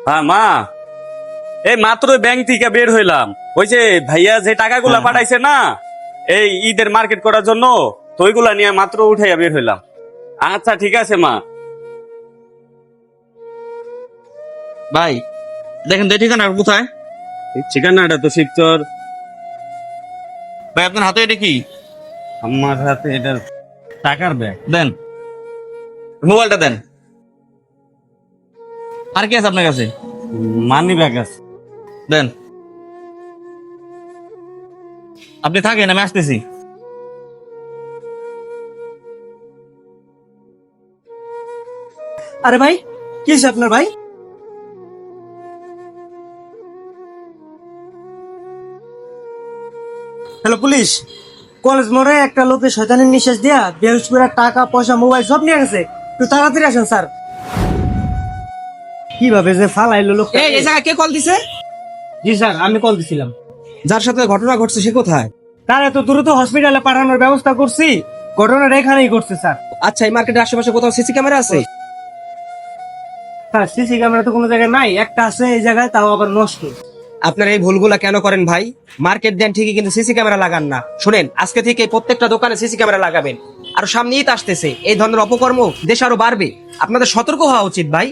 হ্যাঁ মা, এই মাত্র ব্যাংক থেকে বের হইলাম। ওই যে ভাইয়া যে টাকাগুলা পাঠাইছে না এই ঈদের মার্কেট করার জন্য, তো ওইগুলা নিয়ে মাত্র উঠাইয়া বের হইলাম। আচ্ছা ঠিক আছে মা। ভাই দেখেন তো এই ঠিকানা কোথায়? এই ঠিকানাটা তো শিবচর। ভাই আপনার হাতে এটা কি? আমার হাতে এটা টাকার ব্যাগ। দেন মোবাইলটা দেন। আর কি আছে আপনার কাছে? মানি ব্যাগ আছে। দেন। আপনি থাকেন, আমি আসতেছি। আরে ভাই, কি হয়েছে আপনার ভাই? হ্যালো পুলিশ, কলেজ মোড়ে একটা লোকে শয়তানের নিঃশ্বাস দিয়া বৃহস্পতিবার টাকা পয়সা মোবাইল সব নিয়ে গেছে। একটু তাড়াতাড়ি আসেন স্যার। কিভাবে যে ফালাইলো লোক। এই জায়গায় কে কল দিছে? জি স্যার, আমি কল দিছিলাম। যার সাথে ঘটনা ঘটছে সে কোথায়? তার এত দ্রুত হসপিটালে পাঠানোর ব্যবস্থা করছি, ঘটনাটা এখানেই করছে স্যার। আচ্ছা, এই মার্কেটের আশেপাশে কোথাও সিসি ক্যামেরা আছে? স্যার সিসি ক্যামেরা তো কোনো জায়গায় নাই, একটা আছে এই জায়গায়, তাও আবার নষ্ট। আপনার এই ভুলগুলা কেন করেন ভাই? মার্কেট দেন ঠিকই, কিন্তু সিসি ক্যামেরা লাগান না। শুনেন, আজকে থেকে প্রত্যেকটা দোকানে সিসি ক্যামেরা লাগাবেন। আর সামনে ঈদ আসতেছে, এই ধরনের অপকর্ম দেশে আরো বাড়বে। আপনাদের সতর্ক হওয়া উচিত ভাই।